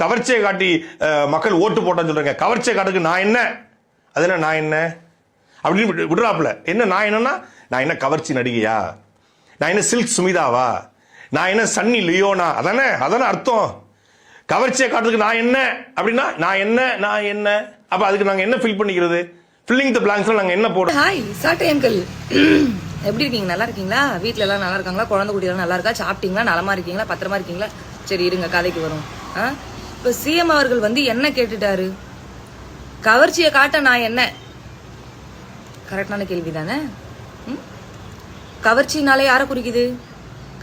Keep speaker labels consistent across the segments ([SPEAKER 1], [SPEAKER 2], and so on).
[SPEAKER 1] கவர்ச்சியை காட்டி மக்கள் ஓட்டு போட்டான்னு சொல்றீங்க. கவர்ச்சியை காட்டுக்கு நான் என்ன, அது என்ன நான் என்ன அப்படின்னு விடுறாப்புல. என்ன நான் என்னன்னா, நான் என்ன கவர்ச்சி நடிகையா, நான் என்ன சில்க் சுமிதாவா, நான் என்ன சன்னி லியோனா, அதானே அர்த்தம். கவர்ச்சியை காட்டுறதுக்கு நான் என்ன அப்படின்னா நான் என்ன அப்ப அதுக்கு நாங்க என்ன ஃபில் பண்ணிக்கிறது? ஃபில்லிங் தி பிளாங்க்ஸ்ல நாங்க என்ன போடுறோம்?
[SPEAKER 2] ஹாய் சாட்டை அங்கிள், எப்படி இருக்கீங்க? நல்லா இருக்கீங்களா? வீட்ல எல்லாம் நல்லா இருக்காங்களா? குழந்தை குட்டி எல்லாம் நல்லா இருக்கா? சாப்பிட்டீங்களா? நலமா இருக்கீங்களா? பத்திரமா இருக்கீங்களா? சரி இருங்க, கதைக்கு வரும். இப்ப சிஎம் அவர்கள் வந்து என்ன கேட்டுட்டாரு? கவர்ச்சியை காட்ட நான் என்ன? கரெக்டான கேள்வி தானே? கவர்ச்சினாலே யாரை குறிக்குது?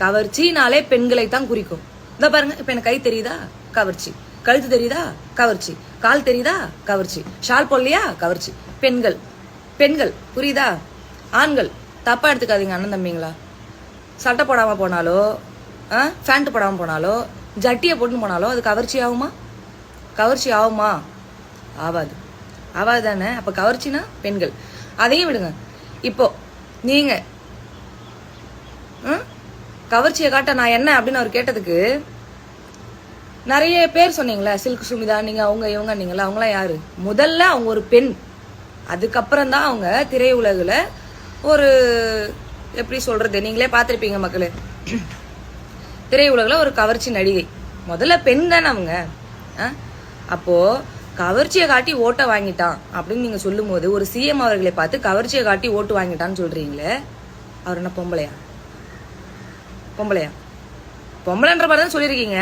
[SPEAKER 2] கவர்ச்சினாலே பெண்களை தான் குறிக்கும். இந்த பாருங்க, இப்ப எனக்கு கை தெரியுதா? கவர்ச்சி. கழுத்து தெரியுதா? கவர்ச்சி. கால் தெரியுதா? கவர்ச்சி. ஷால் போடலையா? கவர்ச்சி. பெண்கள் பெண்கள் புரியுதா? ஆண்கள் தப்பா எடுத்துக்காதீங்க அண்ணன் தம்பிங்களா. சட்டை போடாம போனாலோ, பேண்ட் போடாம போனாலோ, ஜட்டியை போட்டு போனாலோ அது கவர்ச்சி ஆகுமா? கவர்ச்சி ஆகுமா? ஆவாது. ஆவாது தானே? அப்ப கவர்ச்சினா பெண்கள். அதையும் விடுங்க. இப்போ நீங்க கவர்ச்சியை காட்ட நான் என்ன அப்படின்னு அவர் கேட்டதுக்கு நிறைய பேர் சொன்னீங்களா? சில்க் சுமிதா, நீங்க அவங்க இவங்க நீங்களா? அவங்களாம் யாரு? முதல்ல அவங்க ஒரு பெண், அதுக்கப்புறம் தான் அவங்க திரையுலகுல ஒரு எப்படி சொல்றது, நீங்களே பார்த்திருப்பீங்க மக்களே, திரையுலகுல ஒரு கவர்ச்சி நடிகை. முதல்ல பெண் தானே அவங்க. அப்போ கவர்ச்சியை காட்டி ஓட்டை வாங்கிட்டான் அப்படின்னு நீங்க சொல்லும் போது, ஒரு சிஎம் அவர்களை பார்த்து கவர்ச்சியை காட்டி ஓட்டு வாங்கிட்டான்னு சொல்றீங்களே, அவர் என்ன பொம்பளையா? பொம்பளைன்ற மாதிரி தான் சொல்லியிருக்கீங்க.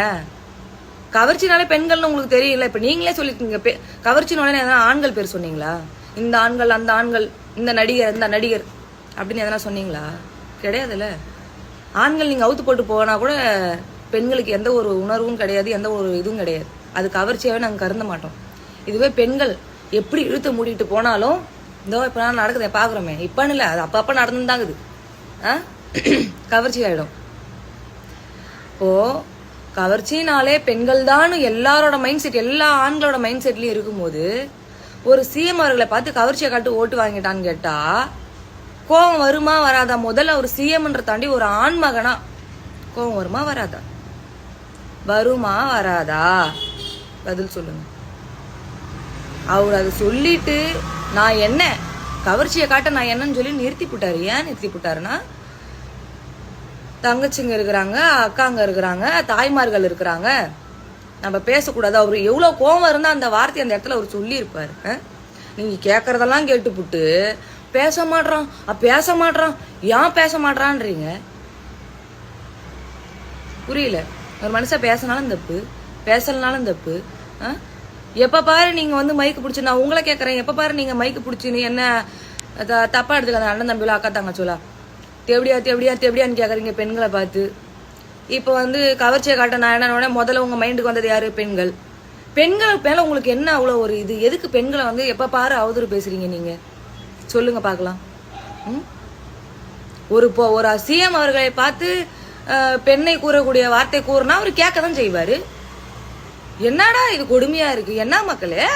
[SPEAKER 2] கவர்ச்சினாலே பெண்கள்னு உங்களுக்கு தெரியல. இப்ப நீங்களே சொல்லிருக்கீங்க கவர்ச்சினாலே ஆண்கள் பேர் சொன்னீங்களா? இந்த ஆண்கள், அந்த ஆண்கள், இந்த நடிகர், இந்த நடிகர் அப்படின்னு எதனா சொன்னீங்களா? கிடையாதுல்ல. ஆண்கள் நீங்க அவுத்து போட்டு போனா கூட பெண்களுக்கு எந்த ஒரு உணர்வும் கிடையாது, எந்த ஒரு இதுவும் கிடையாது. அது கவர்ச்சியாவே நாங்க கருத மாட்டோம். இதுவே பெண்கள் எப்படி இழுத்து மூடிட்டு போனாலும், இதோ இப்ப நான் நடக்குது பாக்குறோமே, இப்பன்னு இல்ல, அது அப்பப்ப நடந்துதாங்குது, கவர்ச்சி ஆயிடும். இப்போ கவர்ச்சினாலே பெண்கள் தான் எல்லாரோட மைண்ட் செட், எல்லா ஆண்களோட மைண்ட் செட்லயும் இருக்கும்போது, ஒரு சிஎம் அவர்களை பார்த்து கவர்ச்சியை காட்டு ஓட்டு வாங்கிட்டான்னு கேட்டா கோவம் வருமா வராதா? முதல்ல ஒரு சிஎம்ன்ற தாண்டி ஒரு ஆண் மகனா கோவம் வருமா வராதா? வருமா வராதா? பதில் சொல்லுங்க. அவர் அதை சொல்லிட்டு நான் என்ன கவர்ச்சியை காட்ட நான் என்னன்னு சொல்லி நிறுத்தி போட்டாரு. ஏன் நிறுத்தி போட்டாருன்னா, தங்கச்சிங்க இருக்கிறாங்க, அக்காங்க இருக்கிறாங்க, தாய்மார்கள் இருக்கிறாங்க, நம்ம பேசக்கூடாது. அவரு எவ்வளவு கோவம் இருந்தா அந்த வார்த்தை அந்த இடத்துல அவர் சொல்லி இருப்பாரு. நீங்க கேக்குறதெல்லாம் கேட்டுப்புட்டு பேச மாட்டான் ஏன் பேச மாட்டான்றீங்க? புரியல. ஒரு மனுஷன் பேசினாலும் தப்பு, பேசலனாலும் தப்பு. எப்ப பாரு நீங்க வந்து மைக்கு பிடிச்சி, நான் உங்களை கேட்கறேன், எப்ப பாரு நீங்க மைக்கு பிடிச்சி என்ன தப்பா எடுத்துக்காத அண்ணன் தம்பில அக்கா தங்கச்சோலா தேவடியான்னு கேக்குறீங்க பெண்களை பார்த்து. இப்ப வந்து கவர்ச்சியை காட்ட நான் என்ன, முதல்ல உங்க மைண்டுக்கு வந்தது யாரு? பெண்கள். பெண்கள் மேல உங்களுக்கு என்ன அவ்வளவு ஒரு இது? எதுக்கு பெண்களை வந்து எப்ப பாரு அவதூறு பேசுறீங்க நீங்க? சொல்லுங்க பாக்கலாம். ஒரு சிஎம் அவர்களை பார்த்து பெண்ணை கூறக்கூடிய வார்த்தை கூறினா அவரு கேட்கதான் செய்வாரு. என்னடா இது கொடுமையா இருக்கு, என்ன மக்களே?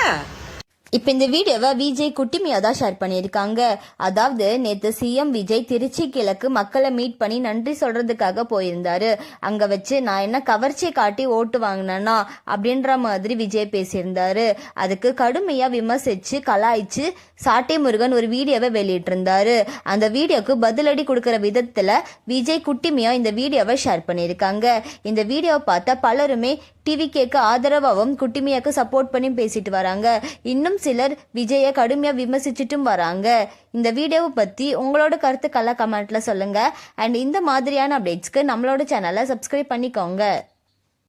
[SPEAKER 3] இப்ப இந்த வீடியோவை விஜய் குட்டிமியா தான் ஷேர் பண்ணியிருக்காங்க. அதாவது நேத்து சிஎம் விஜய் திருச்சி கிழக்கு மக்களை மீட் பண்ணி நன்றி சொல்றதுக்காக போயிருந்தாரு. அங்க வச்சு நான் என்ன கவர்ச்சியை காட்டி ஓட்டு வாங்கினேன்னா அப்படின்ற மாதிரி விஜய் பேசியிருந்தாரு. அதுக்கு கடுமையா விமர்சிச்சு கலாய்ச்சு சாட்டை முருகன் ஒரு வீடியோவை வெளியிட்டிருந்தாரு. அந்த வீடியோக்கு பதிலடி கொடுக்கற விதத்துல விஜய் குட்டிமியா இந்த வீடியோவை ஷேர் பண்ணியிருக்காங்க. இந்த வீடியோவை பார்த்த பலருமே டிவி கேக்கு ஆதரவாகவும் குட்டிமியாக்கு சப்போர்ட் பண்ணி பேசிட்டு வராங்க. இன்னும் சிலர் விஜய கடுமையா விமர்சிச்சுட்டும் வராங்க. இந்த வீடியோவை பத்தி உங்களோட கருத்துக்களை கமெண்ட்ல சொல்லுங்க. அண்ட் இந்த மாதிரியான அப்டேட்ஸ்க்கு நம்மளோட சேனலை சப்ஸ்கிரைப் பண்ணிக்கோங்க.